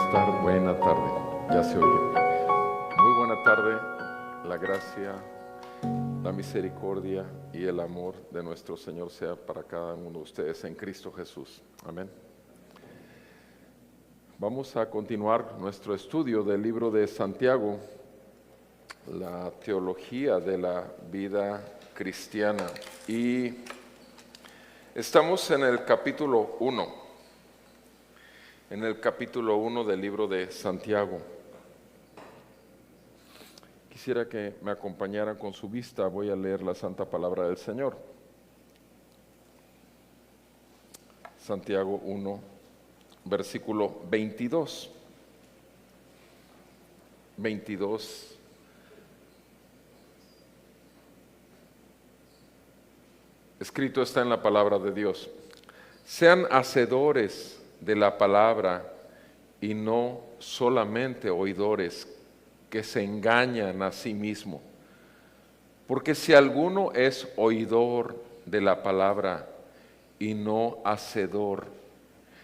estar? Buena tarde, ya se oye. Muy buena tarde, la gracia, la misericordia y el amor de nuestro Señor sea para cada uno de ustedes en Cristo Jesús. Amén. Vamos a continuar nuestro estudio del libro de Santiago, la teología de la vida cristiana. Y estamos en el capítulo 1. En el capítulo 1 del libro de Santiago. Quisiera que me acompañaran con su vista, voy a leer la santa palabra del Señor. Santiago 1, versículo 22. 22. Escrito está en la palabra de Dios. Sean hacedores de la palabra y no solamente oidores que se engañan a sí mismos. Porque si alguno es oidor de la palabra y no hacedor,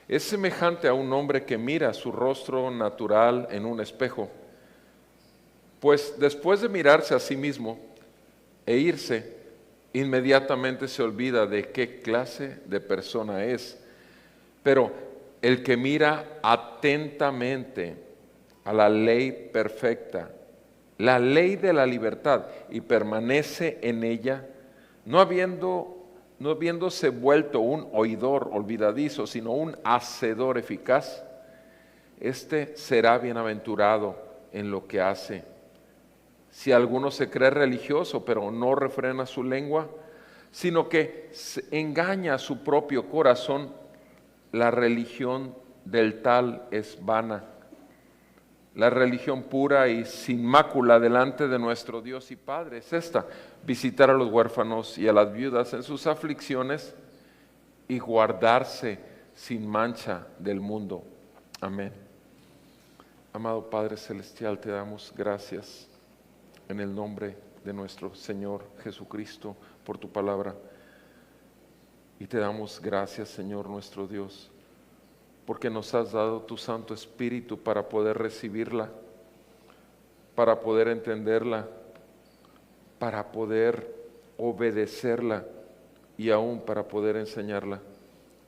es semejante a un hombre que mira su rostro natural en un espejo. Pues después de mirarse a sí mismo e irse, inmediatamente se olvida de qué clase de persona es. Pero el que mira atentamente a la ley perfecta, la ley de la libertad, y permanece en ella, no habiéndose vuelto un oidor olvidadizo, sino un hacedor eficaz, este será bienaventurado en lo que hace. Si alguno se cree religioso, pero no refrena su lengua, sino que engaña a su propio corazón, la religión del tal es vana. La religión pura y sin mácula delante de nuestro Dios y Padre es esta: visitar a los huérfanos y a las viudas en sus aflicciones y guardarse sin mancha del mundo. Amén. Amado Padre Celestial, te damos gracias en el nombre de nuestro Señor Jesucristo por tu palabra. Y te damos gracias, Señor nuestro Dios, porque nos has dado tu Santo Espíritu para poder recibirla, para poder entenderla, para poder obedecerla y aún para poder enseñarla.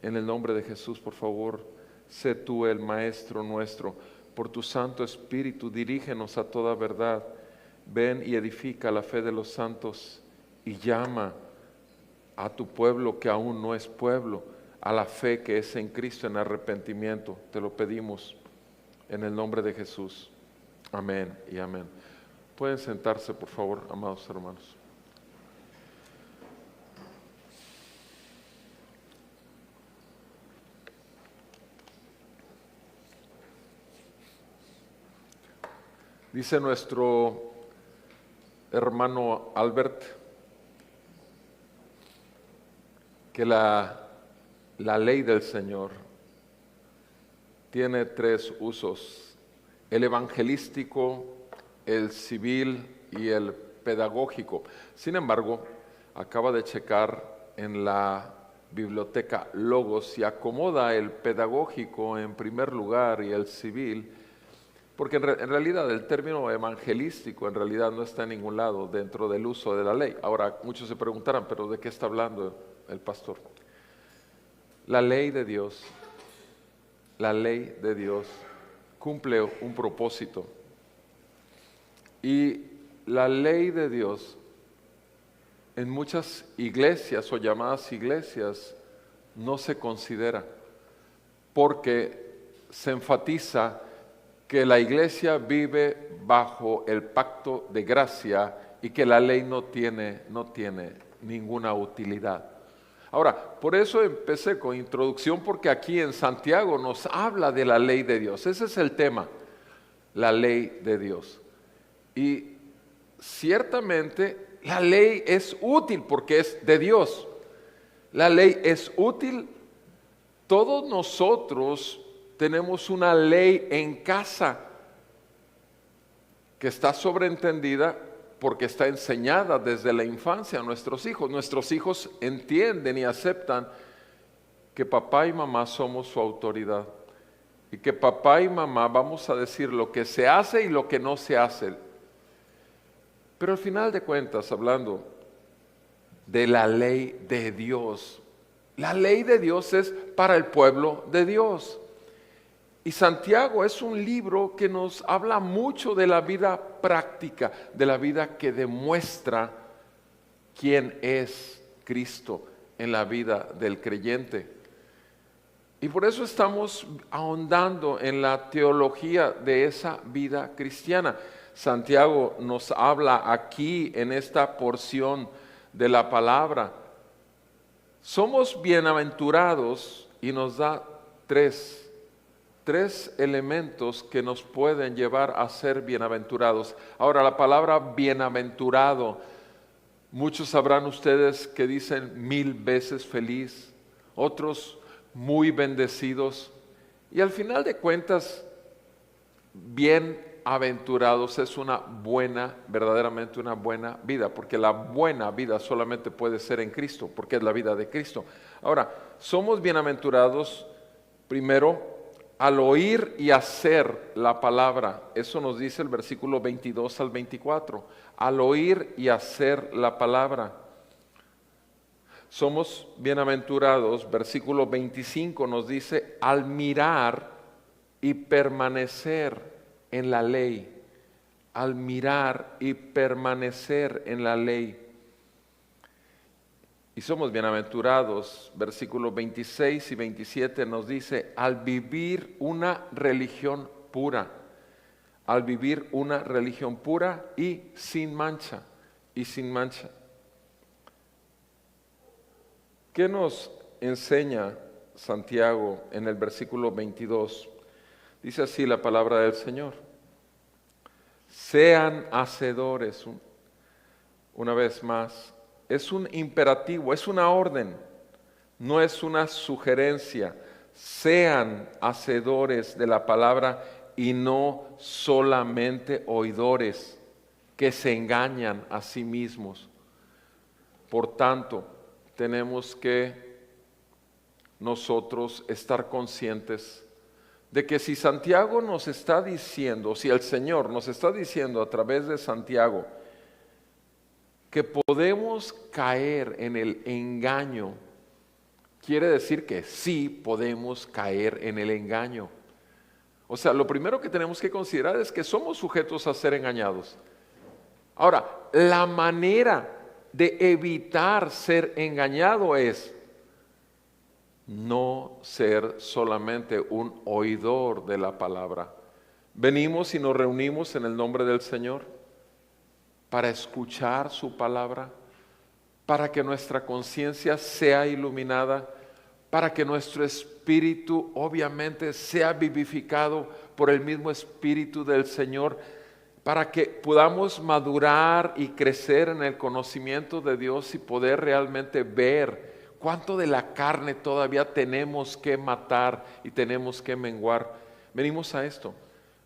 En el nombre de Jesús, por favor, sé tú el Maestro nuestro. Por tu Santo Espíritu, dirígenos a toda verdad. Ven y edifica la fe de los santos y llama a tu pueblo que aún no es pueblo, a la fe que es en Cristo en arrepentimiento. Te lo pedimos en el nombre de Jesús. Amén y amén. Pueden sentarse, por favor, amados hermanos. Dice nuestro hermano Albert que la ley del Señor tiene tres usos: el evangelístico, el civil y el pedagógico. Sin embargo, acaba de checar en la biblioteca Logos y acomoda el pedagógico en primer lugar y el civil, porque en realidad el término evangelístico en realidad no está en ningún lado dentro del uso de la ley. Ahora, muchos se preguntarán, ¿pero de qué está hablando el pastor? La ley de Dios cumple un propósito. Y la ley de Dios en muchas iglesias o llamadas iglesias no se considera, porque se enfatiza que la iglesia vive bajo el pacto de gracia y que la ley no tiene ninguna utilidad. Ahora, por eso empecé con introducción, porque aquí en Santiago nos habla de la ley de Dios. Ese es el tema, la ley de Dios. Y ciertamente la ley es útil porque es de Dios. La ley es útil. Todos nosotros tenemos una ley en casa que está sobreentendida porque está enseñada desde la infancia a nuestros hijos. Nuestros hijos entienden y aceptan que papá y mamá somos su autoridad y que papá y mamá vamos a decir lo que se hace y lo que no se hace. Pero al final de cuentas, hablando de la ley de Dios, la ley de Dios es para el pueblo de Dios. Y Santiago es un libro que nos habla mucho de la vida práctica, de la vida que demuestra quién es Cristo en la vida del creyente. Y por eso estamos ahondando en la teología de esa vida cristiana. Santiago nos habla aquí en esta porción de la palabra. Somos bienaventurados y nos da tres elementos que nos pueden llevar a ser bienaventurados. Ahora, la palabra bienaventurado, muchos sabrán ustedes que dicen 1000 veces feliz, otros muy bendecidos, y al final de cuentas, bienaventurados es una buena, verdaderamente una buena vida, porque la buena vida solamente puede ser en Cristo, porque es la vida de Cristo. Ahora, somos bienaventurados primero al oír y hacer la palabra. Eso nos dice el versículo 22 al 24. Al oír y hacer la palabra. Somos bienaventurados, versículo 25 nos dice, al mirar y permanecer en la ley. Al mirar y permanecer en la ley. Y somos bienaventurados, versículos 26 y 27 nos dice, al vivir una religión pura, al vivir una religión pura y sin mancha, y sin mancha. ¿Qué nos enseña Santiago en el versículo 22? Dice así la palabra del Señor. Sean hacedores, una vez más, es un imperativo, es una orden, no es una sugerencia. Sean hacedores de la palabra y no solamente oidores que se engañan a sí mismos. Por tanto, tenemos que nosotros estar conscientes de que si Santiago nos está diciendo, si el Señor nos está diciendo a través de Santiago, que podemos caer en el engaño, quiere decir que sí podemos caer en el engaño. O sea, lo primero que tenemos que considerar es que somos sujetos a ser engañados. Ahora, la manera de evitar ser engañado es no ser solamente un oidor de la palabra. Venimos y nos reunimos en el nombre del Señor para escuchar su palabra, para que nuestra conciencia sea iluminada, para que nuestro espíritu obviamente sea vivificado por el mismo Espíritu del Señor, para que podamos madurar y crecer en el conocimiento de Dios y poder realmente ver cuánto de la carne todavía tenemos que matar y tenemos que menguar. Venimos a esto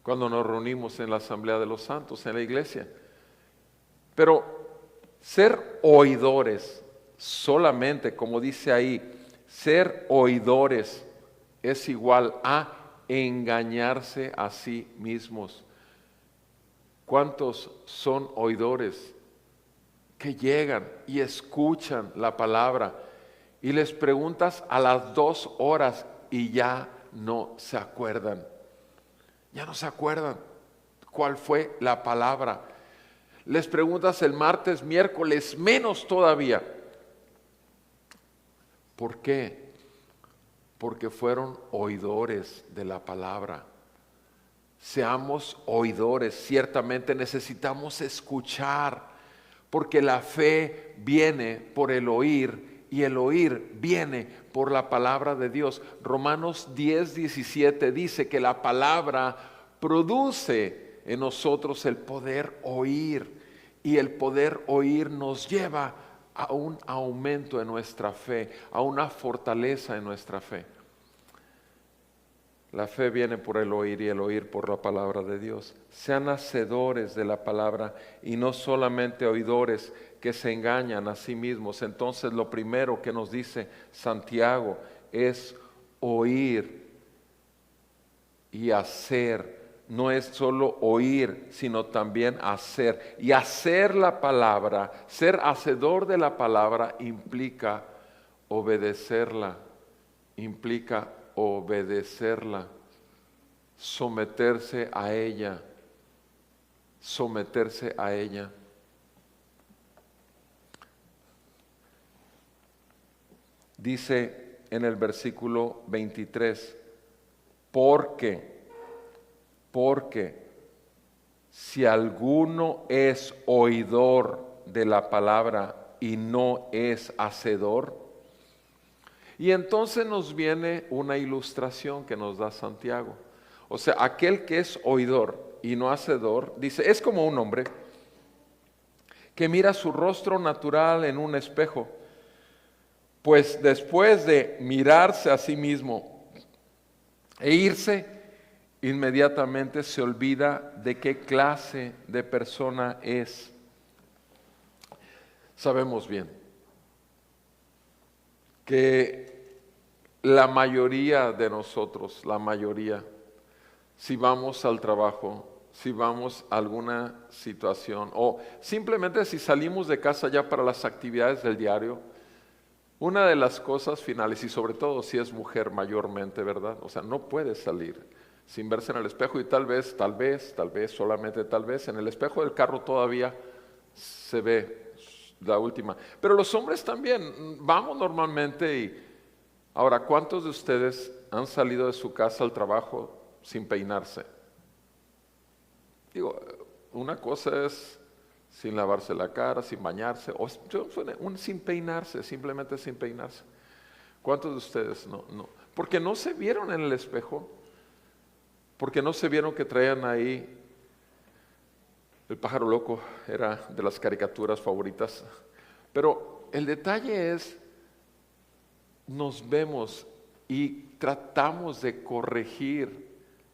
cuando nos reunimos en la Asamblea de los Santos, en la iglesia. Pero ser oidores, solamente como dice ahí, ser oidores es igual a engañarse a sí mismos. ¿Cuántos son oidores que llegan y escuchan la palabra y les preguntas a las 2 horas y ya no se acuerdan? Ya no se acuerdan cuál fue la palabra. Les preguntas el martes, miércoles, menos todavía. ¿Por qué? Porque fueron oidores de la palabra. Seamos oidores, ciertamente necesitamos escuchar, porque la fe viene por el oír y el oír viene por la palabra de Dios. Romanos 10:17 dice que la palabra produce en nosotros el poder oír, y el poder oír nos lleva a un aumento en nuestra fe, a una fortaleza en nuestra fe. La fe viene por el oír y el oír por la palabra de Dios. Sean hacedores de la palabra y no solamente oidores que se engañan a sí mismos. Entonces lo primero que nos dice Santiago es oír y hacer. No es solo oír, sino también hacer. Y hacer la palabra, ser hacedor de la palabra implica obedecerla, someterse a ella, Dice en el versículo 23, porque si alguno es oidor de la palabra y no es hacedor. Y entonces nos viene una ilustración que nos da Santiago. O sea, aquel que es oidor y no hacedor, dice, es como un hombre que mira su rostro natural en un espejo, pues después de mirarse a sí mismo e irse, inmediatamente se olvida de qué clase de persona es. Sabemos bien que la mayoría de nosotros, si vamos al trabajo, si vamos a alguna situación o simplemente si salimos de casa ya para las actividades del diario, una de las cosas finales, y sobre todo si es mujer mayormente, ¿verdad? O sea, no puede salir sin verse en el espejo y tal vez, solamente tal vez, en el espejo del carro todavía se ve la última. Pero los hombres también, vamos normalmente y... Ahora, ¿cuántos de ustedes han salido de su casa al trabajo sin peinarse? Digo, una cosa es sin lavarse la cara, sin bañarse, o sin peinarse, simplemente sin peinarse. ¿Cuántos de ustedes no? Porque no se vieron en el espejo, porque no se vieron que traían ahí el pájaro loco, era de las caricaturas favoritas. Pero el detalle es, nos vemos y tratamos de corregir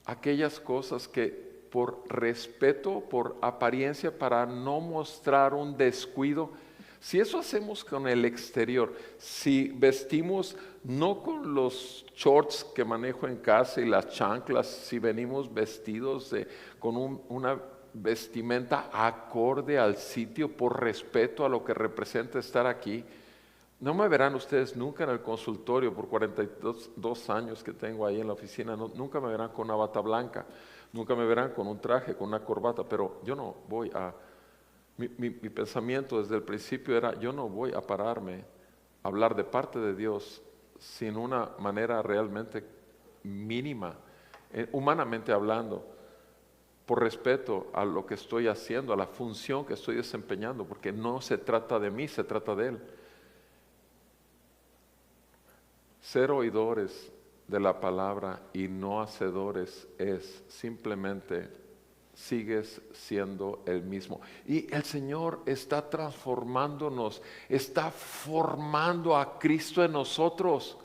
aquellas cosas que por respeto, por apariencia, para no mostrar un descuido. Si eso hacemos con el exterior, si vestimos no con los shorts que manejo en casa y las chanclas, si venimos vestidos con una vestimenta acorde al sitio por respeto a lo que representa estar aquí, no me verán ustedes nunca en el consultorio por 42 años que tengo ahí en la oficina, nunca me verán con una bata blanca, nunca me verán con un traje, con una corbata, pero yo no voy a... Mi pensamiento desde el principio era, yo no voy a pararme a hablar de parte de Dios sin una manera realmente mínima, humanamente hablando, por respeto a lo que estoy haciendo, a la función que estoy desempeñando, porque no se trata de mí, se trata de Él. Ser oidores de la palabra y no hacedores es simplemente sigues siendo el mismo. Y el Señor está transformándonos, está formando a Cristo en nosotros.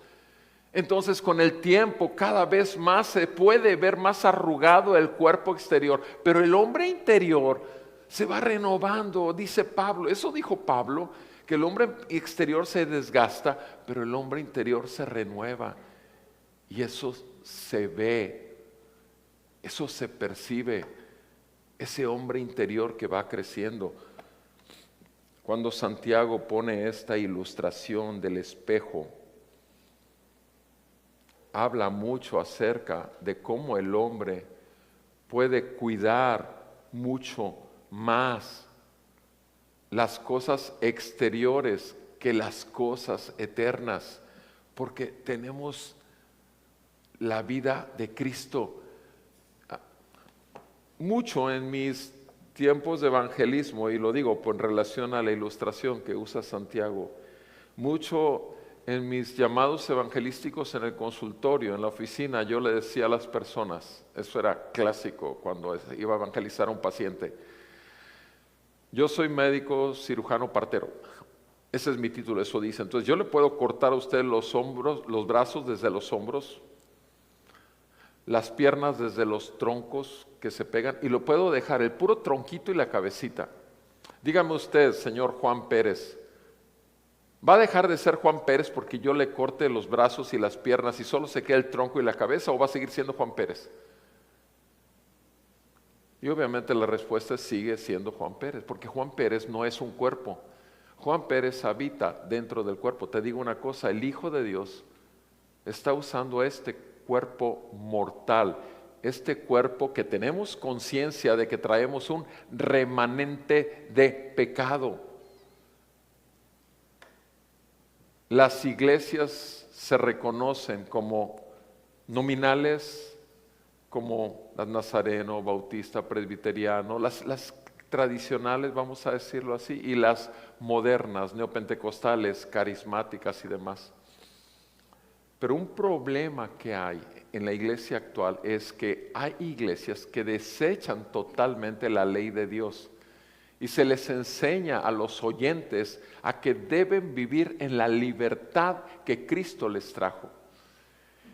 Entonces con el tiempo cada vez más se puede ver más arrugado el cuerpo exterior, pero el hombre interior se va renovando, dice Pablo. Eso dijo Pablo, que el hombre exterior se desgasta, pero el hombre interior se renueva. Y eso se ve, eso se percibe, ese hombre interior que va creciendo. Cuando Santiago pone esta ilustración del espejo, habla mucho acerca de cómo el hombre puede cuidar mucho más las cosas exteriores que las cosas eternas, porque tenemos la vida de Cristo. Mucho en mis tiempos de evangelismo, y lo digo en relación a la ilustración que usa Santiago, mucho en mis llamados evangelísticos en el consultorio, en la oficina, yo le decía a las personas, eso era clásico cuando iba a evangelizar a un paciente: yo soy médico cirujano partero. Ese es mi título, eso dice. Entonces yo le puedo cortar a usted los hombros, los brazos desde los hombros, las piernas desde los troncos que se pegan, y lo puedo dejar el puro tronquito y la cabecita. Dígame usted, señor Juan Pérez, ¿va a dejar de ser Juan Pérez porque yo le corte los brazos y las piernas y solo se queda el tronco y la cabeza, o va a seguir siendo Juan Pérez? Y obviamente la respuesta sigue siendo Juan Pérez, porque Juan Pérez no es un cuerpo. Juan Pérez habita dentro del cuerpo. Te digo una cosa, el Hijo de Dios está usando este cuerpo mortal, este cuerpo que tenemos conciencia de que traemos un remanente de pecado. Las iglesias se reconocen como nominales, como las Nazareno, Bautista, Presbiteriano, las tradicionales, vamos a decirlo así, y las modernas, neopentecostales, carismáticas y demás. Pero un problema que hay en la iglesia actual es que hay iglesias que desechan totalmente la ley de Dios y se les enseña a los oyentes a que deben vivir en la libertad que Cristo les trajo.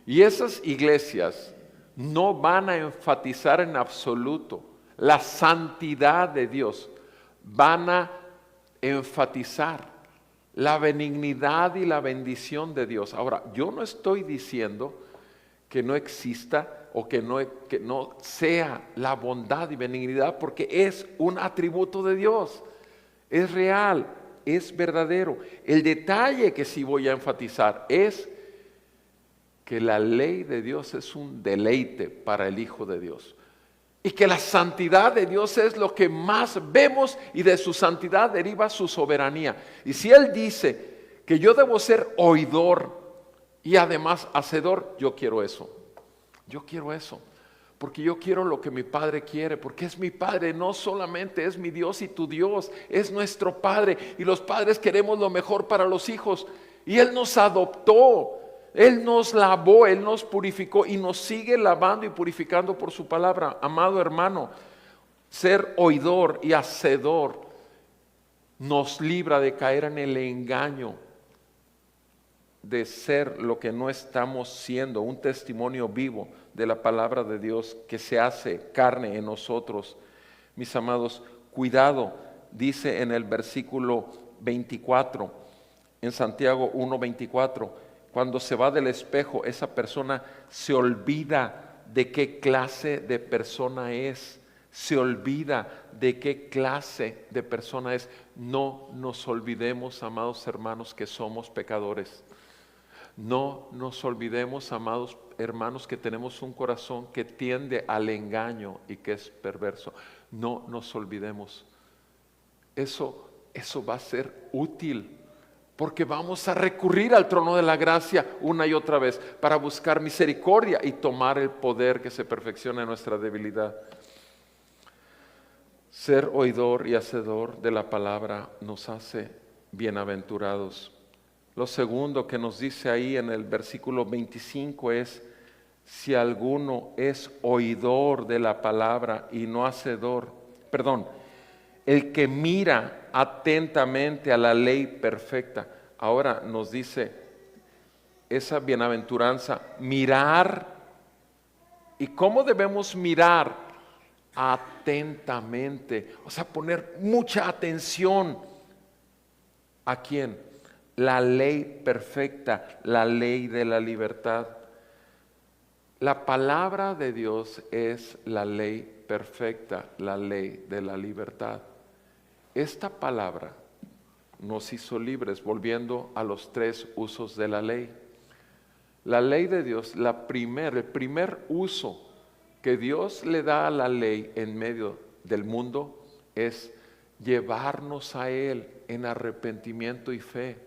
Y esas iglesias no van a enfatizar en absoluto la santidad de Dios, van a enfatizar la benignidad y la bendición de Dios. Ahora, yo no estoy diciendo que no exista o que no sea la bondad y benignidad, porque es un atributo de Dios, es real, es verdadero. El detalle que sí voy a enfatizar es que la ley de Dios es un deleite para el Hijo de Dios. Y que la santidad de Dios es lo que más vemos y de su santidad deriva su soberanía. Y si Él dice que yo debo ser oidor y además hacedor, yo quiero eso. Yo quiero eso. Porque yo quiero lo que mi Padre quiere, porque es mi Padre, no solamente es mi Dios y tu Dios, es nuestro Padre. Y los padres queremos lo mejor para los hijos. Y Él nos adoptó. Él nos lavó, Él nos purificó y nos sigue lavando y purificando por su palabra. Amado hermano, ser oidor y hacedor nos libra de caer en el engaño de ser lo que no estamos siendo, un testimonio vivo de la palabra de Dios que se hace carne en nosotros. Mis amados, cuidado, dice en el versículo 24, en Santiago 1:24, cuando se va del espejo, esa persona se olvida de qué clase de persona es. Se olvida de qué clase de persona es. No nos olvidemos, amados hermanos, que somos pecadores. No nos olvidemos, amados hermanos, que tenemos un corazón que tiende al engaño y que es perverso. No nos olvidemos. Eso va a ser útil. Porque vamos a recurrir al trono de la gracia una y otra vez para buscar misericordia y tomar el poder que se perfecciona en nuestra debilidad. Ser oidor y hacedor de la palabra nos hace bienaventurados. Lo segundo que nos dice ahí en el versículo 25 es: si alguno es oidor de la palabra y no hacedor, el que mira atentamente a la ley perfecta. Ahora nos dice esa bienaventuranza, mirar. ¿Y cómo debemos mirar? Atentamente, o sea, poner mucha atención. ¿A quién? La ley perfecta, la ley de la libertad. La palabra de Dios es la ley perfecta, la ley de la libertad. Esta palabra nos hizo libres, volviendo a los tres usos de la ley. La ley de Dios, el primer uso que Dios le da a la ley en medio del mundo es llevarnos a Él en arrepentimiento y fe.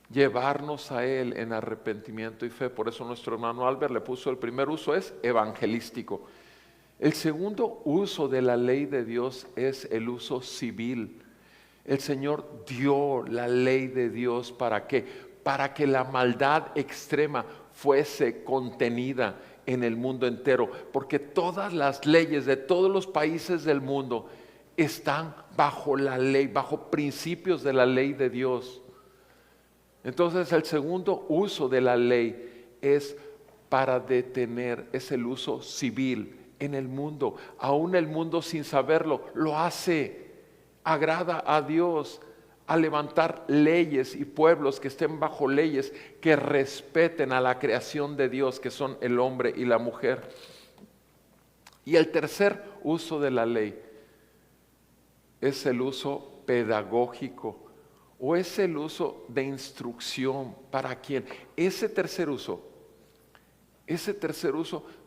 Llevarnos a Él en arrepentimiento y fe. Por eso nuestro hermano Albert le puso el primer uso es evangelístico. El segundo uso de la ley de Dios es el uso civil. El Señor dio la ley de Dios ¿para qué? Para que la maldad extrema fuese contenida en el mundo entero, porque todas las leyes de todos los países del mundo están bajo la ley, bajo principios de la ley de Dios. Entonces el segundo uso de la ley es para detener, es el uso civil en el mundo. Aún el mundo sin saberlo lo hace. Agrada a Dios a levantar leyes y pueblos que estén bajo leyes que respeten a la creación de Dios, que son el hombre y la mujer. Y el tercer uso de la ley es el uso pedagógico o es el uso de instrucción. ¿Para quién? Ese tercer uso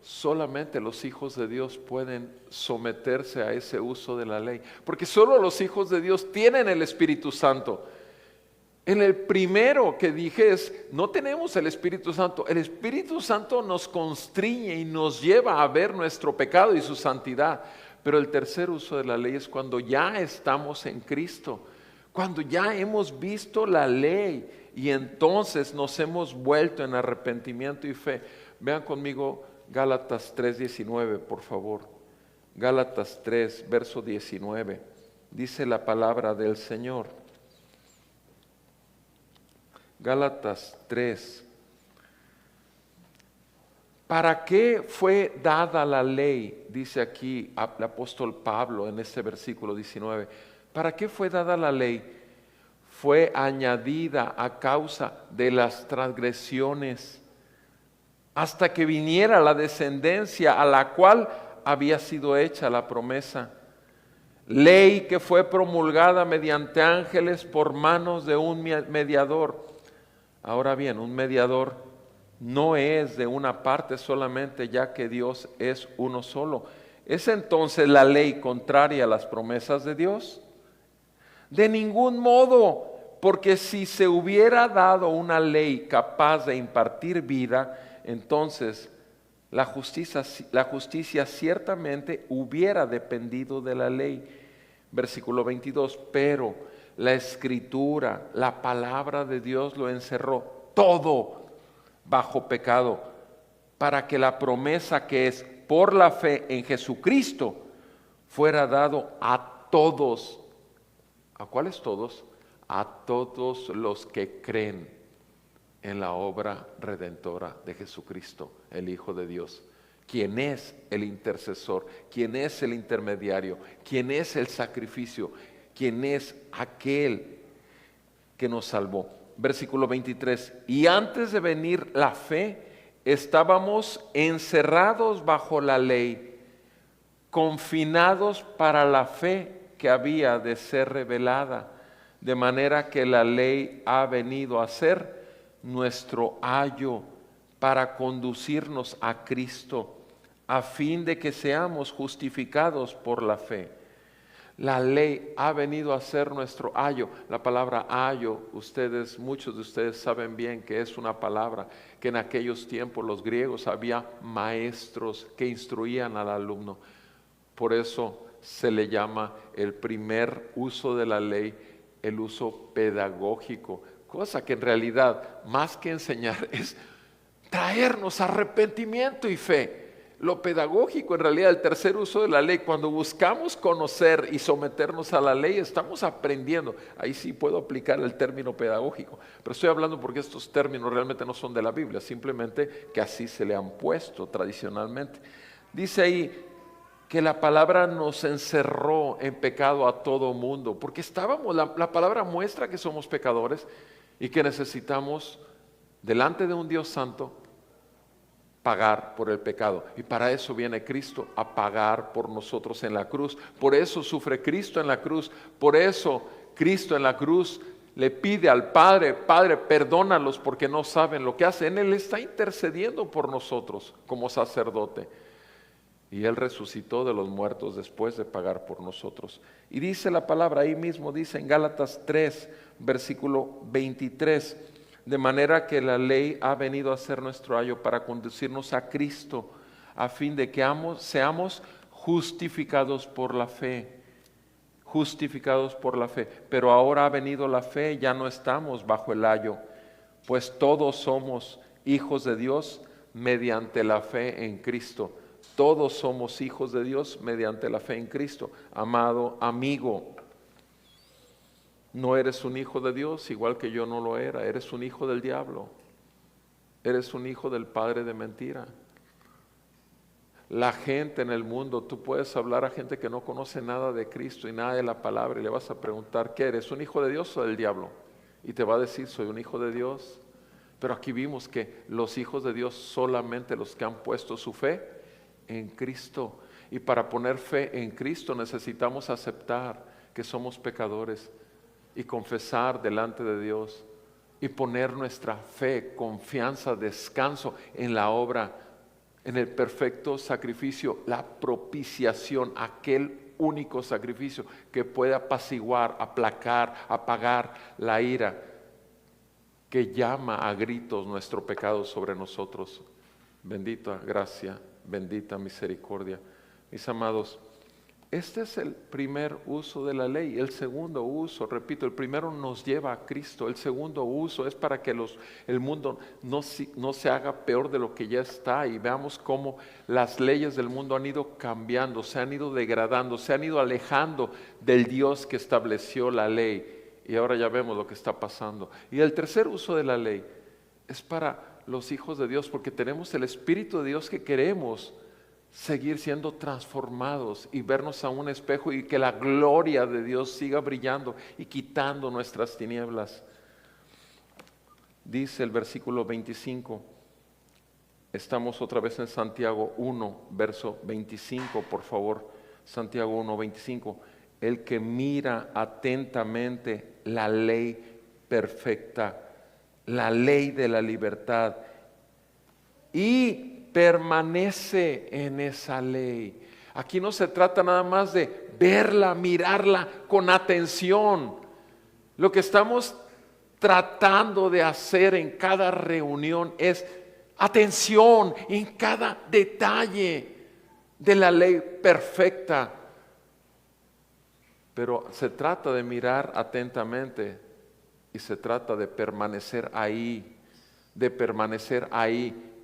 solamente los hijos de Dios pueden someterse a ese uso de la ley, porque solo los hijos de Dios tienen el Espíritu Santo. En el primero que dije no tenemos el Espíritu Santo. El Espíritu Santo nos constriñe y nos lleva a ver nuestro pecado y su santidad. Pero el tercer uso de la ley es cuando ya estamos en Cristo, cuando ya hemos visto la ley y entonces nos hemos vuelto en arrepentimiento y fe. Vean conmigo Gálatas 3:19, por favor. Gálatas 3, verso 19. Dice la palabra del Señor. Gálatas 3. ¿Para qué fue dada la ley? Dice aquí el apóstol Pablo en este versículo 19. ¿Para qué fue dada la ley? Fue añadida a causa de las transgresiones, hasta que viniera la descendencia a la cual había sido hecha la promesa. Ley que fue promulgada mediante ángeles por manos de un mediador. Ahora bien, un mediador no es de una parte solamente, ya que Dios es uno solo. ¿Es entonces la ley contraria a las promesas de Dios? De ningún modo, porque si se hubiera dado una ley capaz de impartir vida, entonces la justicia ciertamente hubiera dependido de la ley. Versículo 22, pero la Escritura, la palabra de Dios lo encerró todo bajo pecado, para que la promesa que es por la fe en Jesucristo fuera dado a todos. ¿A cuáles todos? A todos los que creen en la obra redentora de Jesucristo, el Hijo de Dios, quien es el intercesor, quien es el intermediario, quien es el sacrificio, quien es aquel que nos salvó. Versículo 23, y antes de venir la fe, estábamos encerrados bajo la ley, confinados para la fe que había de ser revelada, de manera que la ley ha venido a ser nuestro ayo para conducirnos a Cristo, a fin de que seamos justificados por la fe. La ley ha venido a ser nuestro ayo. La palabra ayo, muchos de ustedes saben bien que es una palabra que en aquellos tiempos los griegos había maestros que instruían al alumno. Por eso se le llama el primer uso de la ley el uso pedagógico, cosa que en realidad más que enseñar es traernos arrepentimiento y fe. Lo pedagógico, en realidad, el tercer uso de la ley, cuando buscamos conocer y someternos a la ley, estamos aprendiendo. Ahí sí puedo aplicar el término pedagógico, pero estoy hablando porque estos términos realmente no son de la Biblia, simplemente que así se le han puesto tradicionalmente. Dice ahí que la palabra nos encerró en pecado a todo mundo, porque la palabra muestra que somos pecadores y que necesitamos, delante de un Dios santo, pagar por el pecado. Y para eso viene Cristo, a pagar por nosotros en la cruz. Por eso sufre Cristo en la cruz. Por eso Cristo en la cruz le pide al Padre: Padre, perdónalos porque no saben lo que hacen. Él está intercediendo por nosotros como sacerdote. Y Él resucitó de los muertos después de pagar por nosotros. Y dice la palabra, ahí mismo dice en Gálatas 3, versículo 23, de manera que la ley ha venido a ser nuestro ayo para conducirnos a Cristo, a fin de que seamos justificados por la fe. Justificados por la fe. Pero ahora ha venido la fe, ya no estamos bajo el ayo, pues todos somos hijos de Dios mediante la fe en Cristo. Todos somos hijos de Dios mediante la fe en Cristo. Amado amigo, no eres un hijo de Dios igual que yo no lo era. Eres un hijo del diablo. Eres un hijo del padre de mentira. La gente en el mundo, tú puedes hablar a gente que no conoce nada de Cristo y nada de la palabra, y le vas a preguntar: ¿qué eres? ¿Un hijo de Dios o del diablo? Y te va a decir: soy un hijo de Dios. Pero aquí vimos que los hijos de Dios solamente los que han puesto su fe en Cristo. Y para poner fe en Cristo necesitamos aceptar que somos pecadores y confesar delante de Dios y poner nuestra fe, confianza, descanso en la obra, en el perfecto sacrificio, la propiciación, aquel único sacrificio que puede apaciguar, aplacar, apagar la ira que llama a gritos nuestro pecado sobre nosotros. Bendita gracia, bendita misericordia. Mis amados, este es el primer uso de la ley. El segundo uso, repito, el primero nos lleva a Cristo. El segundo uso es para que el mundo no se haga peor de lo que ya está, y veamos cómo las leyes del mundo han ido cambiando, se han ido degradando, se han ido alejando del Dios que estableció la ley. Y ahora ya vemos lo que está pasando. Y el tercer uso de la ley es para los hijos de Dios, porque tenemos el Espíritu de Dios que queremos seguir siendo transformados y vernos a un espejo, y que la gloria de Dios siga brillando y quitando nuestras tinieblas. Dice el versículo 25, estamos otra vez en Santiago 1, verso 25, por favor, Santiago 1, 25. El que mira atentamente la ley perfecta, la ley de la libertad, y permanece en esa ley. Aquí no se trata nada más de verla, mirarla con atención. Lo que estamos tratando de hacer en cada reunión es atención en cada detalle de la ley perfecta. Pero se trata de mirar atentamente y se trata de permanecer ahí,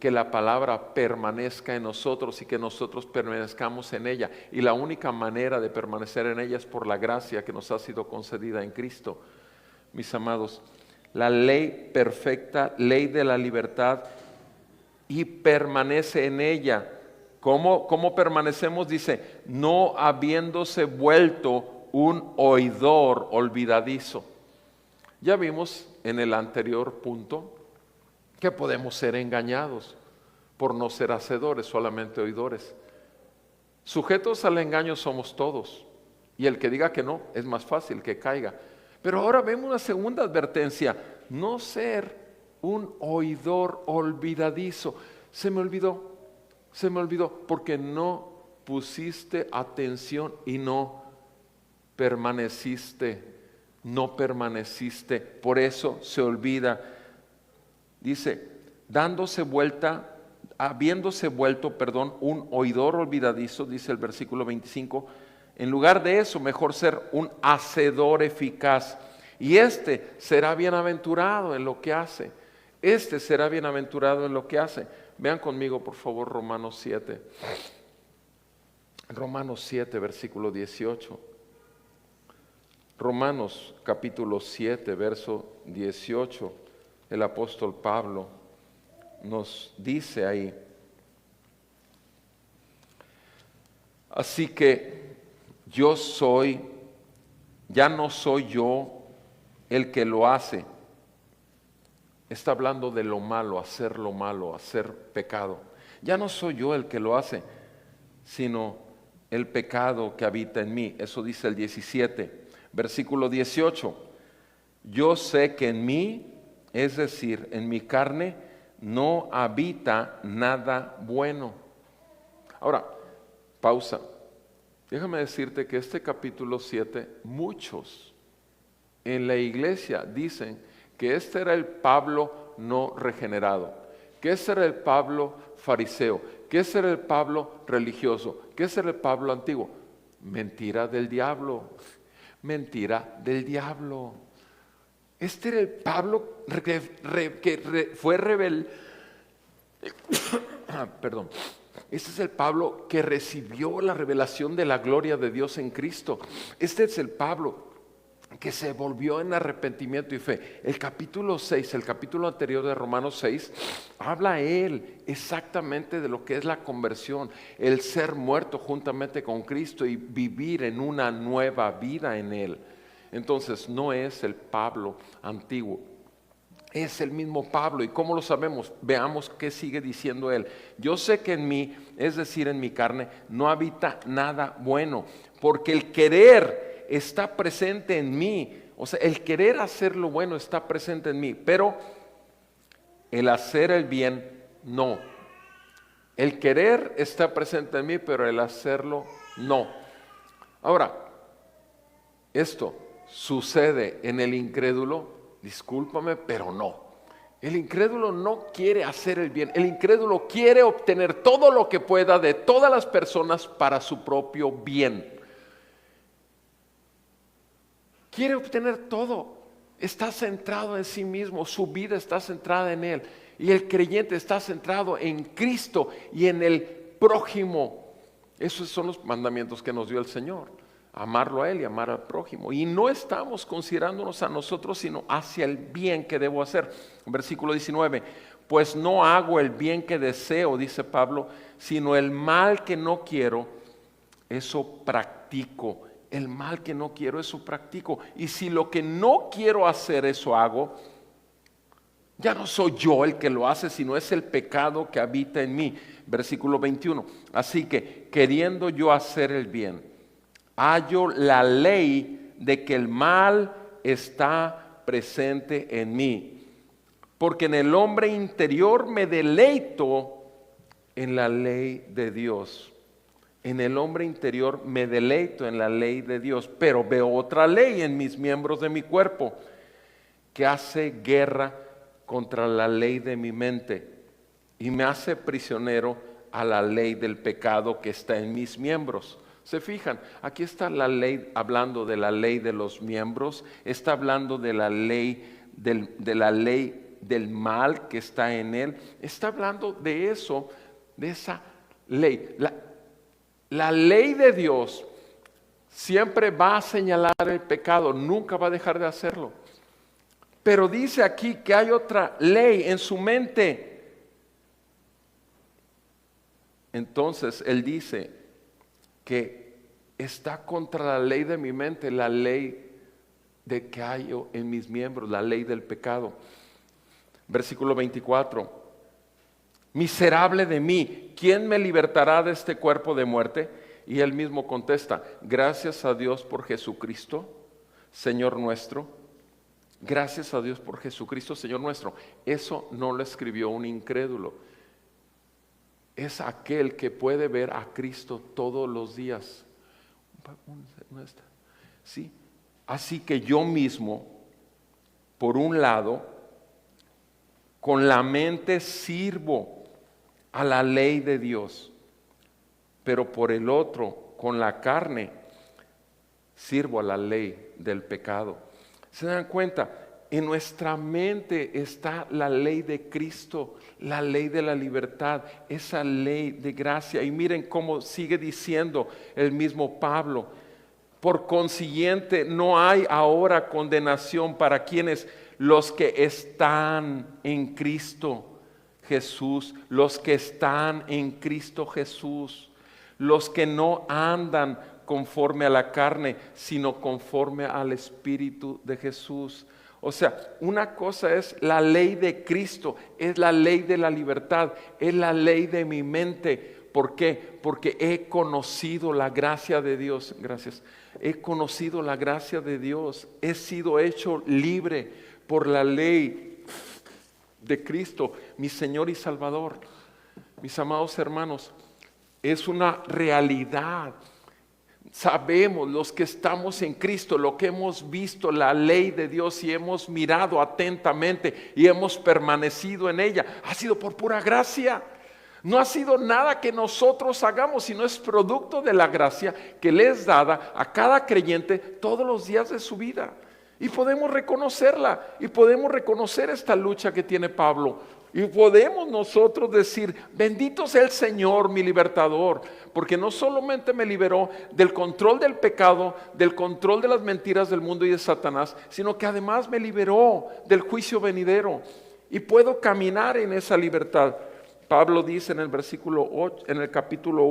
que la palabra permanezca en nosotros y que nosotros permanezcamos en ella. Y la única manera de permanecer en ella es por la gracia que nos ha sido concedida en Cristo. Mis amados, la ley perfecta, ley de la libertad, y permanece en ella. ¿Cómo permanecemos? Dice, no habiéndose vuelto un oidor olvidadizo. Ya vimos en el anterior punto que podemos ser engañados por no ser hacedores, solamente oidores. Sujetos al engaño somos todos, y el que diga que no, es más fácil que caiga. Pero ahora vemos una segunda advertencia: no ser un oidor olvidadizo. Se me olvidó, porque no pusiste atención y no permaneciste, por eso se olvida. Dice, habiéndose vuelto un oidor olvidadizo, dice el versículo 25, en lugar de eso, mejor ser un hacedor eficaz. Y este será bienaventurado en lo que hace. Vean conmigo, por favor, Romanos 7. Romanos 7, versículo 18. Romanos capítulo 7, verso 18. El apóstol Pablo nos dice ahí: así que ya no soy yo el que lo hace. Está hablando de lo malo, hacer pecado. Ya no soy yo el que lo hace, sino el pecado que habita en mí. Eso dice el 17. Versículo 18. Yo sé que en mí, es decir, en mi carne, no habita nada bueno. Ahora, pausa. Déjame decirte que este capítulo 7, muchos en la iglesia dicen que este era el Pablo no regenerado, que este era el Pablo fariseo, que este era el Pablo religioso, que este era el Pablo antiguo. Mentira del diablo. Este era el Pablo que fue rebelde. Perdón. Este es el Pablo que recibió la revelación de la gloria de Dios en Cristo. Este es el Pablo que se volvió en arrepentimiento y fe. El capítulo 6, el capítulo anterior de Romanos 6, habla él exactamente de lo que es la conversión, el ser muerto juntamente con Cristo y vivir en una nueva vida en él. Entonces no es el Pablo antiguo. Es el mismo Pablo. ¿Y cómo lo sabemos? Veamos qué sigue diciendo él. Yo sé que en mí, es decir, en mi carne, no habita nada bueno, porque el querer está presente en mí. O sea, el querer hacer lo bueno está presente en mí, pero el hacer el bien no. El querer está presente en mí, pero el hacerlo no. Ahora, esto sucede en el incrédulo. Discúlpame, pero no. El incrédulo no quiere hacer el bien. El incrédulo quiere obtener todo lo que pueda de todas las personas para su propio bien. Quiere obtener todo. Está centrado en sí mismo. Su vida está centrada en Él. Y el creyente está centrado en Cristo y en el prójimo. Esos son los mandamientos que nos dio el Señor. Amarlo a Él y amar al prójimo. Y no estamos considerándonos a nosotros, sino hacia el bien que debo hacer. Versículo 19. Pues no hago el bien que deseo, dice Pablo, sino el mal que no quiero, eso practico. El mal que no quiero, eso practico. Y si lo que no quiero hacer, eso hago, ya no soy yo el que lo hace, sino es el pecado que habita en mí. Versículo 21. Así que, queriendo yo hacer el bien, hallo la ley de que el mal está presente en mí. Porque en el hombre interior me deleito en la ley de Dios. En el hombre interior me deleito en la ley de Dios. Pero veo otra ley en mis miembros de mi cuerpo que hace guerra contra la ley de mi mente y me hace prisionero a la ley del pecado que está en mis miembros. ¿Se fijan? Aquí está la ley, hablando de la ley de los miembros, está hablando de la ley del mal que está en él, está hablando de eso, de esa ley. La ley de Dios siempre va a señalar el pecado, nunca va a dejar de hacerlo. Pero dice aquí que hay otra ley en su mente. Entonces él dice que está contra la ley de mi mente, la ley de que hay en mis miembros, la ley del pecado. Versículo 24. Miserable de mí, ¿quién me libertará de este cuerpo de muerte? Y él mismo contesta, gracias a Dios por Jesucristo, Señor nuestro. Gracias a Dios por Jesucristo, Señor nuestro. Eso no lo escribió un incrédulo. Es aquel que puede ver a Cristo todos los días. ¿Sí? Así que yo mismo, por un lado, con la mente sirvo a la ley de Dios, pero por el otro, con la carne, sirvo a la ley del pecado. ¿Se dan cuenta? En nuestra mente está la ley de Cristo, la ley de la libertad, esa ley de gracia. Y miren cómo sigue diciendo el mismo Pablo. Por consiguiente, no hay ahora condenación para quienes los que están en Cristo Jesús, los que están en Cristo Jesús, los que no andan conforme a la carne, sino conforme al Espíritu de Jesús. O sea, una cosa es la ley de Cristo, es la ley de la libertad, es la ley de mi mente. ¿Por qué? Porque he conocido la gracia de Dios. Gracias. He conocido la gracia de Dios. He sido hecho libre por la ley de Cristo, mi Señor y Salvador. Mis amados hermanos, es una realidad. Sabemos los que estamos en Cristo, lo que hemos visto, la ley de Dios y hemos mirado atentamente y hemos permanecido en ella, ha sido por pura gracia. No ha sido nada que nosotros hagamos, sino es producto de la gracia que le es dada a cada creyente todos los días de su vida. Y podemos reconocerla y podemos reconocer esta lucha que tiene Pablo. Y podemos nosotros decir, bendito sea el Señor, mi libertador, porque no solamente me liberó del control del pecado, del control de las mentiras del mundo y de Satanás, sino que además me liberó del juicio venidero y puedo caminar en esa libertad. Pablo dice en el capítulo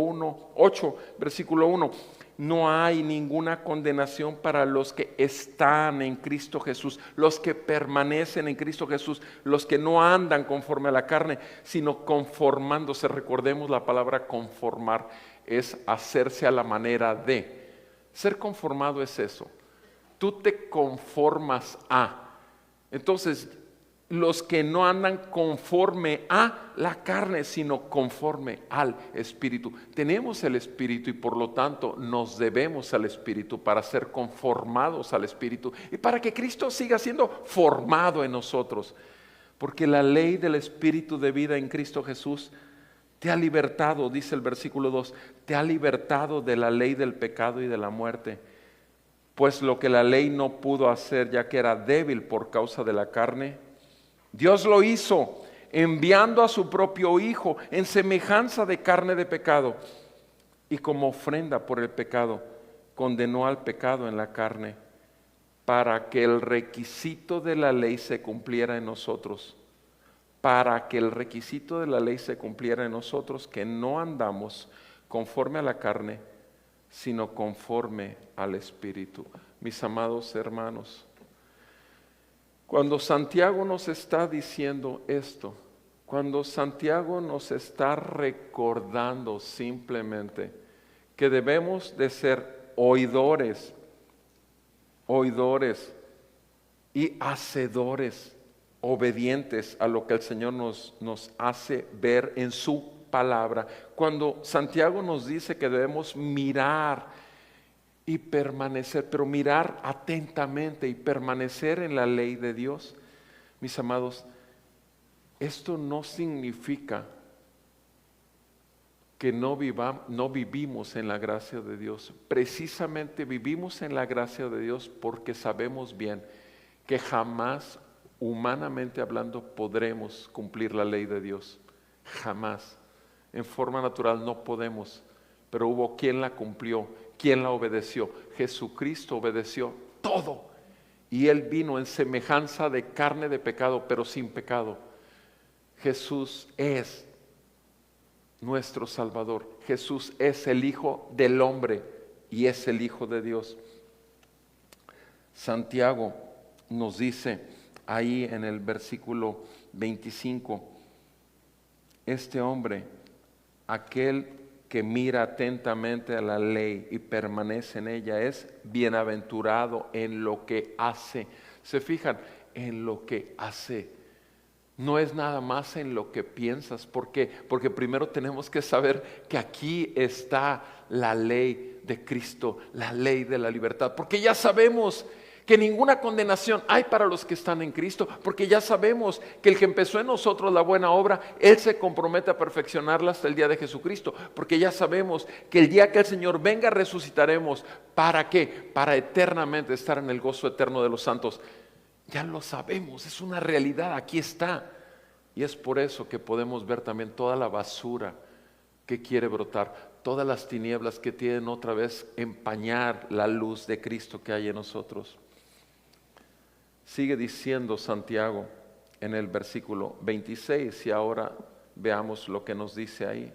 8, versículo 1, no hay ninguna condenación para los que están en Cristo Jesús, los que permanecen en Cristo Jesús, los que no andan conforme a la carne, sino conformándose. Recordemos la palabra conformar, es hacerse a la manera de. Ser conformado es eso. Tú te conformas a. Entonces, los que no andan conforme a la carne, sino conforme al Espíritu. Tenemos el Espíritu y por lo tanto nos debemos al Espíritu para ser conformados al Espíritu y para que Cristo siga siendo formado en nosotros. Porque la ley del Espíritu de vida en Cristo Jesús te ha libertado, dice el versículo 2, te ha libertado de la ley del pecado y de la muerte. Pues lo que la ley no pudo hacer, ya que era débil por causa de la carne, Dios lo hizo enviando a su propio Hijo en semejanza de carne de pecado, y como ofrenda por el pecado condenó al pecado en la carne, para que el requisito de la ley se cumpliera en nosotros, para que el requisito de la ley se cumpliera en nosotros, que no andamos conforme a la carne, sino conforme al Espíritu. Mis amados hermanos, cuando Santiago nos está diciendo esto, cuando Santiago nos está recordando simplemente que debemos de ser oidores y hacedores, obedientes a lo que el Señor nos hace ver en su palabra. Cuando Santiago nos dice que debemos mirar y permanecer, pero mirar atentamente y permanecer en la ley de Dios, mis amados, esto no significa que no vivimos en la gracia de Dios. Precisamente vivimos en la gracia de Dios porque sabemos bien que jamás, humanamente hablando, podremos cumplir la ley de Dios. Jamás. En forma natural no podemos, pero hubo quien la cumplió. ¿Quién la obedeció? Jesucristo obedeció todo. Y Él vino en semejanza de carne de pecado, pero sin pecado. Jesús es nuestro Salvador. Jesús es el Hijo del hombre y es el Hijo de Dios. Santiago nos dice ahí en el versículo 25, este hombre, aquel que mira atentamente a la ley y permanece en ella, es bienaventurado en lo que hace. ¿Se fijan? En lo que hace. No es nada más en lo que piensas. ¿Por qué? Porque primero tenemos que saber que aquí está la ley de Cristo, la ley de la libertad. Porque ya sabemos que ninguna condenación hay para los que están en Cristo, porque ya sabemos que el que empezó en nosotros la buena obra, Él se compromete a perfeccionarla hasta el día de Jesucristo, porque ya sabemos que el día que el Señor venga resucitaremos. ¿Para qué? Para eternamente estar en el gozo eterno de los santos. Ya lo sabemos, es una realidad, aquí está. Y es por eso que podemos ver también toda la basura que quiere brotar, todas las tinieblas que tienen otra vez empañar la luz de Cristo que hay en nosotros. Sigue diciendo Santiago en el versículo 26 y ahora veamos lo que nos dice ahí.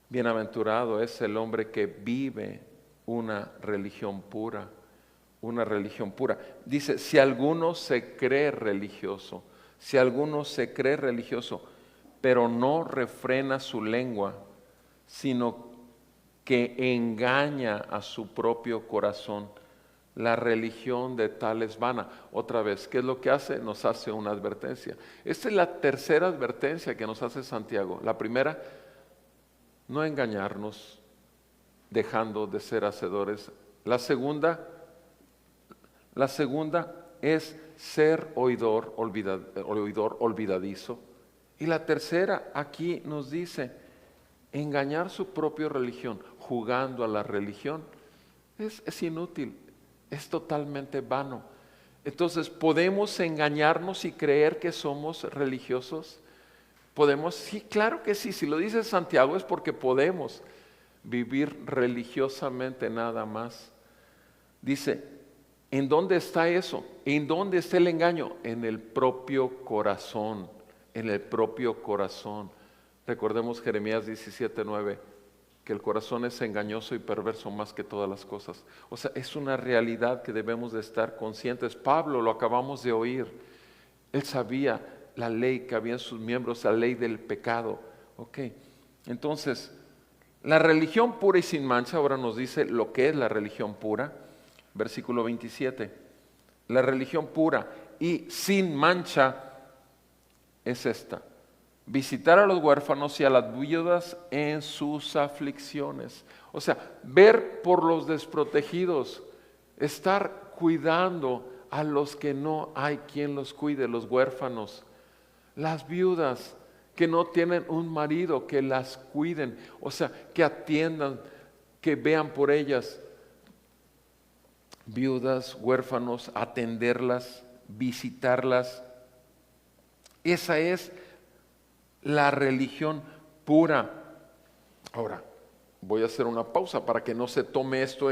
Bienaventurado es el hombre que vive una religión pura, una religión pura. Dice, si alguno se cree religioso, pero no refrena su lengua, sino que engaña a su propio corazón, la religión de tal es vana. Otra vez, ¿qué es lo que hace? Nos hace una advertencia. Esta es la tercera advertencia que nos hace Santiago. La primera, no engañarnos dejando de ser hacedores. La segunda es ser oidor olvidadizo. Y la tercera aquí nos dice, engañar su propia religión, jugando a la religión, es inútil. Es totalmente vano. Entonces, ¿podemos engañarnos y creer que somos religiosos? ¿Podemos? Sí, claro que sí. Si lo dice Santiago es porque podemos vivir religiosamente nada más. Dice, ¿en dónde está eso? ¿En dónde está el engaño? En el propio corazón. En el propio corazón. Recordemos Jeremías 17:9. que el corazón es engañoso y perverso más que todas las cosas. O sea, es una realidad que debemos de estar conscientes. Pablo, lo acabamos de oír, él sabía la ley que había en sus miembros, la ley del pecado. Ok, entonces, la religión pura y sin mancha, ahora nos dice lo que es la religión pura, versículo 27. La religión pura y sin mancha es esta: visitar a los huérfanos y a las viudas en sus aflicciones. O sea, ver por los desprotegidos, estar cuidando a los que no hay quien los cuide, los huérfanos, las viudas que no tienen un marido, que las cuiden, o sea, que atiendan, que vean por ellas. Viudas, huérfanos, atenderlas, visitarlas. Esa es la religión pura. Ahora, voy a hacer una pausa para que no se tome esto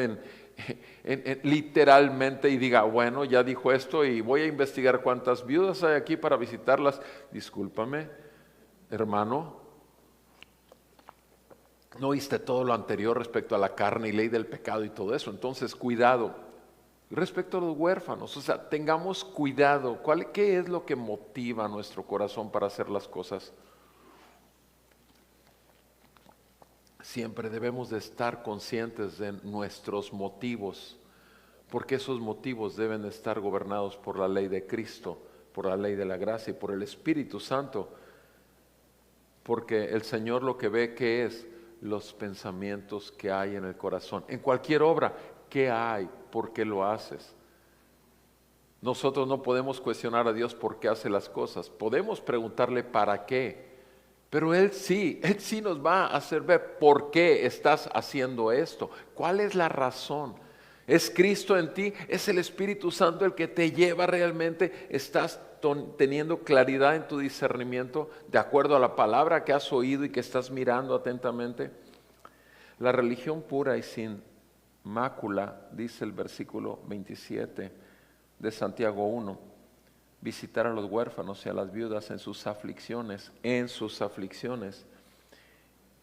literalmente y diga, bueno, ya dijo esto y voy a investigar cuántas viudas hay aquí para visitarlas. Discúlpame, hermano, no oíste todo lo anterior respecto a la carne y ley del pecado y todo eso. Entonces, cuidado. Respecto a los huérfanos, o sea, tengamos cuidado. ¿Qué es lo que motiva nuestro corazón para hacer las cosas? Siempre debemos de estar conscientes de nuestros motivos, porque esos motivos deben de estar gobernados por la ley de Cristo, por la ley de la gracia y por el Espíritu Santo, porque el Señor lo que ve, ¿qué es? Los pensamientos que hay en el corazón. En cualquier obra, ¿qué hay? ¿Por qué lo haces? Nosotros no podemos cuestionar a Dios por qué hace las cosas. Podemos preguntarle para qué, pero Él sí nos va a hacer ver por qué estás haciendo esto. ¿Cuál es la razón? ¿Es Cristo en ti? ¿Es el Espíritu Santo el que te lleva realmente? ¿Estás teniendo claridad en tu discernimiento de acuerdo a la palabra que has oído y que estás mirando atentamente? La religión pura y sin mácula, dice el versículo 27 de Santiago 1, visitar a los huérfanos y a las viudas en sus aflicciones.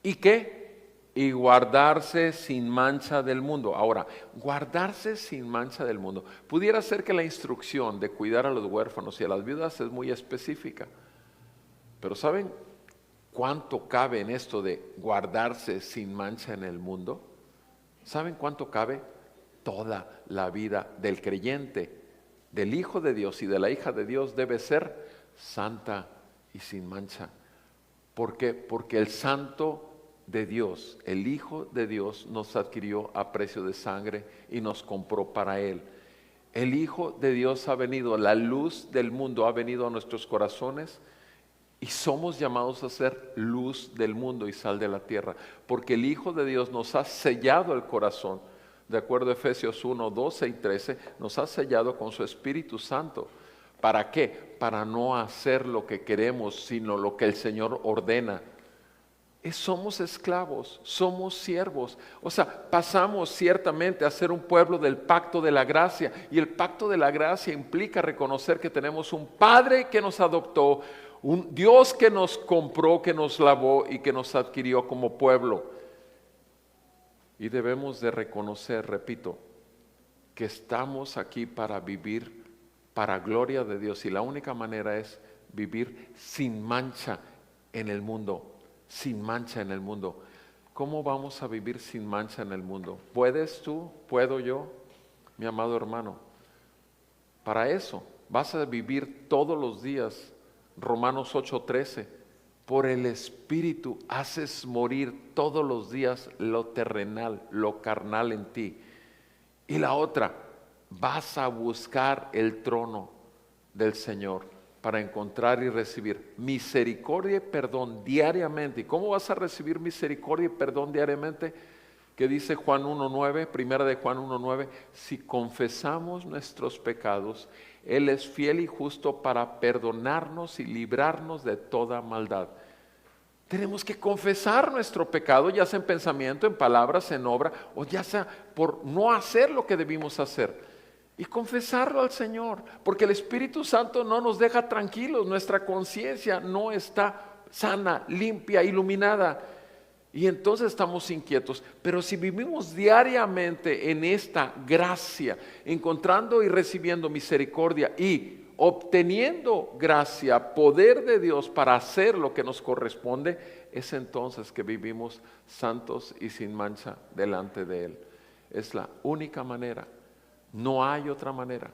¿Y qué? Y guardarse sin mancha del mundo. Ahora, guardarse sin mancha del mundo. Pudiera ser que la instrucción de cuidar a los huérfanos y a las viudas es muy específica, pero ¿saben cuánto cabe en esto de guardarse sin mancha en el mundo? ¿Saben cuánto cabe? Toda la vida del creyente, del Hijo de Dios y de la hija de Dios debe ser santa y sin mancha. ¿Por qué? Porque el Santo de Dios, el Hijo de Dios, nos adquirió a precio de sangre y nos compró para Él. El Hijo de Dios ha venido, la luz del mundo ha venido a nuestros corazones y somos llamados a ser luz del mundo y sal de la tierra, porque el Hijo de Dios nos ha sellado el corazón. De acuerdo a Efesios 1, 12 y 13, nos ha sellado con su Espíritu Santo. ¿Para qué? Para no hacer lo que queremos, sino lo que el Señor ordena. Somos esclavos, somos siervos. O sea, pasamos ciertamente a ser un pueblo del pacto de la gracia. Y el pacto de la gracia implica reconocer que tenemos un Padre que nos adoptó, un Dios que nos compró, que nos lavó y que nos adquirió como pueblo. Y debemos de reconocer, repito, que estamos aquí para vivir para gloria de Dios. Y la única manera es vivir sin mancha en el mundo. Sin mancha en el mundo. ¿Cómo vamos a vivir sin mancha en el mundo? ¿Puedes tú? ¿Puedo yo? Mi amado hermano. Para eso vas a vivir todos los días. Romanos 8:13, por el Espíritu haces morir todos los días lo terrenal, lo carnal en ti. Y la otra, vas a buscar el trono del Señor para encontrar y recibir misericordia y perdón diariamente. ¿Y cómo vas a recibir misericordia y perdón diariamente? Que dice Juan 1:9, primera de Juan 1:9, si confesamos nuestros pecados, Él es fiel y justo para perdonarnos y librarnos de toda maldad. Tenemos que confesar nuestro pecado, ya sea en pensamiento, en palabras, en obra, o ya sea por no hacer lo que debimos hacer. Y confesarlo al Señor, porque el Espíritu Santo no nos deja tranquilos, nuestra conciencia no está sana, limpia, iluminada. Y entonces estamos inquietos. Pero si vivimos diariamente en esta gracia, encontrando y recibiendo misericordia y obteniendo gracia, poder de Dios para hacer lo que nos corresponde, es entonces que vivimos santos y sin mancha delante de Él. Es la única manera. No hay otra manera.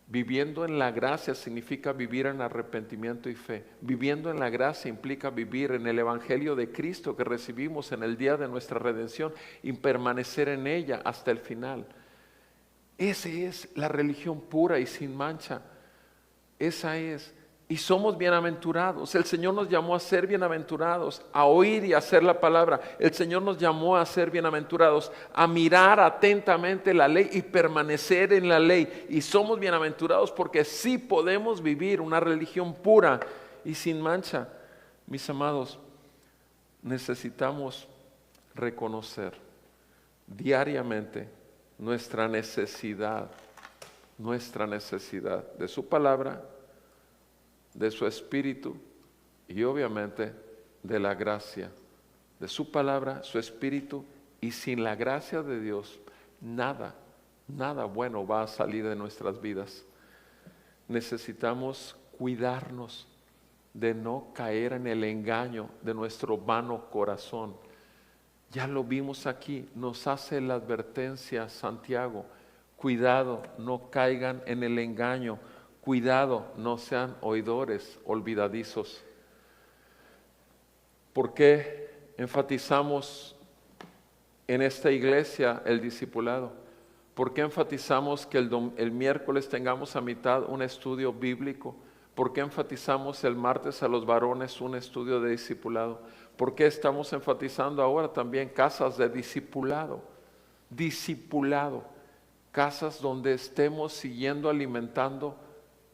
Viviendo en la gracia significa vivir en arrepentimiento y fe. Viviendo en la gracia implica vivir en el Evangelio de Cristo que recibimos en el día de nuestra redención y permanecer en ella hasta el final. Esa es la religión pura y sin mancha. Esa es. Y somos bienaventurados. El Señor nos llamó a ser bienaventurados, a oír y hacer la palabra. El Señor nos llamó a ser bienaventurados, a mirar atentamente la ley y permanecer en la ley. Y somos bienaventurados porque sí podemos vivir una religión pura y sin mancha. Mis amados, necesitamos reconocer diariamente nuestra necesidad de su palabra, de su espíritu y obviamente de la gracia, de su palabra, su espíritu, y sin la gracia de Dios, nada bueno va a salir de nuestras vidas. Necesitamos cuidarnos de no caer en el engaño de nuestro vano corazón. Ya lo vimos aquí, nos hace la advertencia Santiago: cuidado, no caigan en el engaño. Cuidado, no sean oidores olvidadizos. ¿Por qué enfatizamos en esta iglesia el discipulado? ¿Por qué enfatizamos que el miércoles tengamos a mitad un estudio bíblico? ¿Por qué enfatizamos el martes a los varones un estudio de discipulado? ¿Por qué estamos enfatizando ahora también casas de discipulado? Discipulado, casas donde estemos siguiendo alimentando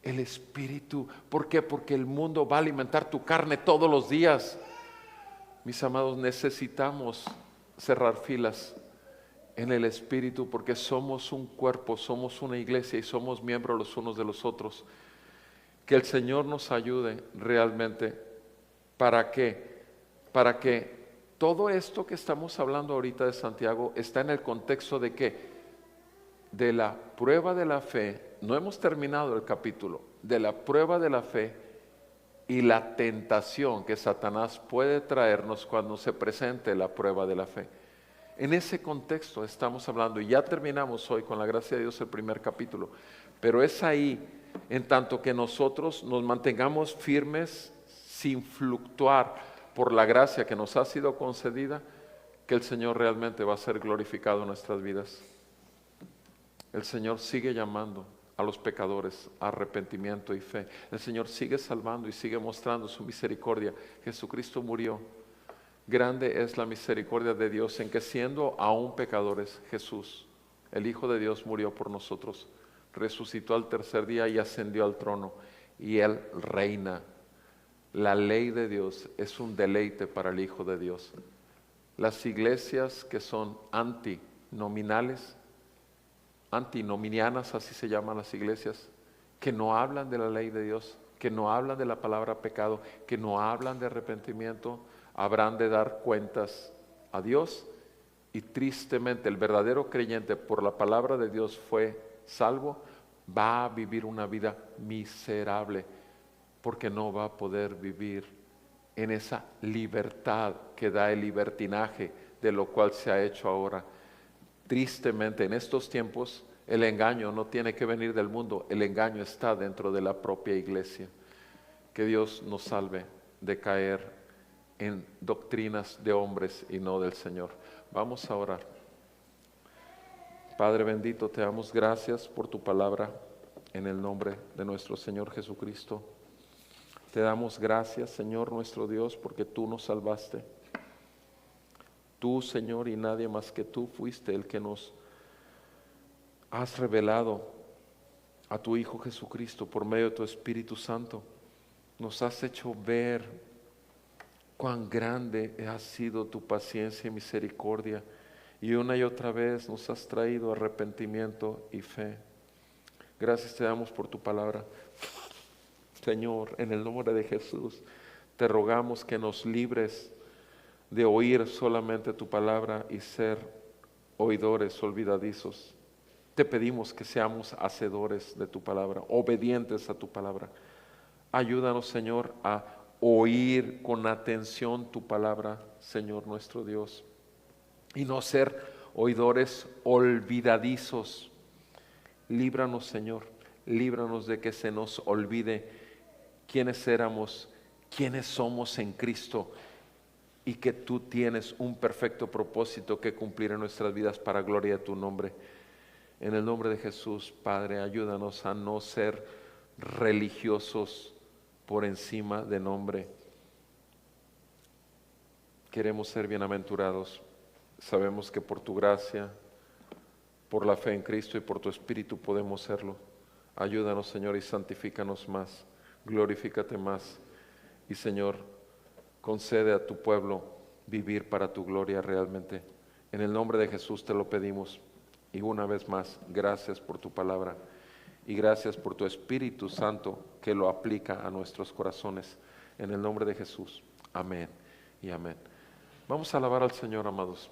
el espíritu. ¿Por qué? Porque el mundo va a alimentar tu carne todos los días. Mis amados, necesitamos cerrar filas en el espíritu porque somos un cuerpo, somos una iglesia y somos miembros los unos de los otros. Que el Señor nos ayude realmente. ¿Para qué? Para que todo esto que estamos hablando ahorita de Santiago está en el contexto de que de la prueba de la fe. No hemos terminado el capítulo. De la prueba de la fe y la tentación que Satanás puede traernos cuando se presente la prueba de la fe. En ese contexto estamos hablando, y ya terminamos hoy con la gracia de Dios el primer capítulo, pero es ahí, en tanto que nosotros nos mantengamos firmes sin fluctuar por la gracia que nos ha sido concedida, que el Señor realmente va a ser glorificado en nuestras vidas. El Señor sigue llamando a los pecadores a arrepentimiento y fe. El Señor sigue salvando y sigue mostrando su misericordia. Jesucristo murió. Grande es la misericordia de Dios en que, siendo aún pecadores, Jesús, el Hijo de Dios, murió por nosotros, resucitó al tercer día y ascendió al trono, y Él reina. La ley de Dios es un deleite para el Hijo de Dios. Las iglesias que son antinomianianas, así se llaman las iglesias, que no hablan de la ley de Dios, que no hablan de la palabra pecado, que no hablan de arrepentimiento, habrán de dar cuentas a Dios. Y tristemente el verdadero creyente, por la palabra de Dios fue salvo, va a vivir una vida miserable, porque no va a poder vivir en esa libertad que da el libertinaje, de lo cual se ha hecho ahora. Tristemente, en estos tiempos, el engaño no tiene que venir del mundo, el engaño está dentro de la propia iglesia. Que Dios nos salve de caer en doctrinas de hombres y no del Señor. Vamos a orar. Padre bendito, te damos gracias por tu palabra en el nombre de nuestro Señor Jesucristo. Te damos gracias, Señor nuestro Dios, porque tú nos salvaste. Tú, Señor, y nadie más que tú fuiste el que nos has revelado a tu Hijo Jesucristo por medio de tu Espíritu Santo. Nos has hecho ver cuán grande ha sido tu paciencia y misericordia, y una y otra vez nos has traído arrepentimiento y fe. Gracias te damos por tu palabra. Señor, en el nombre de Jesús, te rogamos que nos libres de oír solamente tu palabra y ser oidores olvidadizos. Te pedimos que seamos hacedores de tu palabra, obedientes a tu palabra. Ayúdanos, Señor, a oír con atención tu palabra, Señor nuestro Dios, y no ser oidores olvidadizos. Líbranos, Señor, líbranos de que se nos olvide quiénes éramos, quiénes somos en Cristo, y que tú tienes un perfecto propósito que cumplir en nuestras vidas para gloria de tu nombre. En el nombre de Jesús, Padre, ayúdanos a no ser religiosos por encima de nombre. Queremos ser bienaventurados. Sabemos que por tu gracia, por la fe en Cristo y por tu Espíritu podemos serlo. Ayúdanos, Señor, y santifícanos más. Glorifícate más. Y, Señor, concede a tu pueblo vivir para tu gloria realmente. En el nombre de Jesús te lo pedimos. Y una vez más, gracias por tu palabra. Y gracias por tu Espíritu Santo que lo aplica a nuestros corazones. En el nombre de Jesús. Amén y amén. Vamos a alabar al Señor, amados.